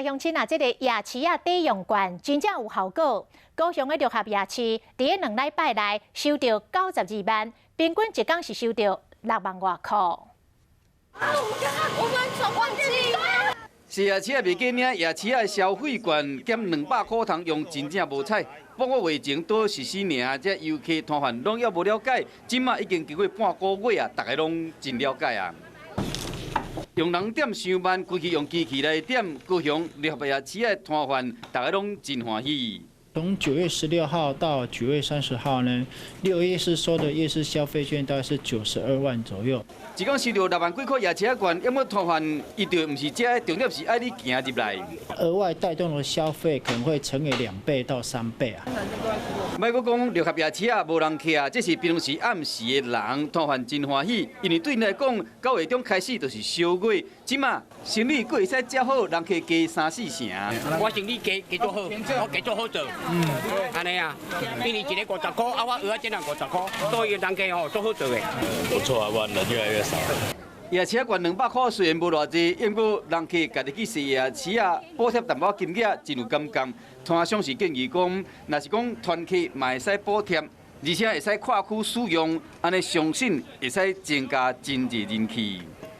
乡亲啊，这个夜市啊底用罐真正有效果。高雄的六合夜市，伫个2礼拜内收到92万，平均一天是收到6万外块。我们闯关机。是夜市啊，袂假领，夜市啊消费券减200块通用真正无彩。半个月前多实施尔，这游客摊贩拢还无了解，即马已经经过半个月啊，大家拢真了解啊。用人点上万，规气用机器来点，高雄六合夜市的摊贩大家拢真欢喜。 从9月16号到9月30号呢，6夜市收的夜市消费券大概是92万左右。一共收到6万几块夜市券，因为摊贩伊就唔是这，重点是爱你行入来。额外带动的消费可能会乘以2倍到3倍啊。莫阁讲六合夜市啊，无人客啊，这是平时暗时的人，摊贩真欢喜，因为对因来讲，9月中开始就是小月，即马生意佫会使较好，人客加3、4成。我生意加做好，我加做好做。安尼啊，一年一个50块，啊，我蚵仔煎人50块，所以人家哦做好做的。不错啊，我人越来越少。夜市券200块虽然无偌济，不过人客家己去踅夜市啊，补贴淡薄金额真有感觉。摊商是建议讲，若是讲团客嘛会使补贴，而且会使跨区使用，安尼相信会使增加经济人气。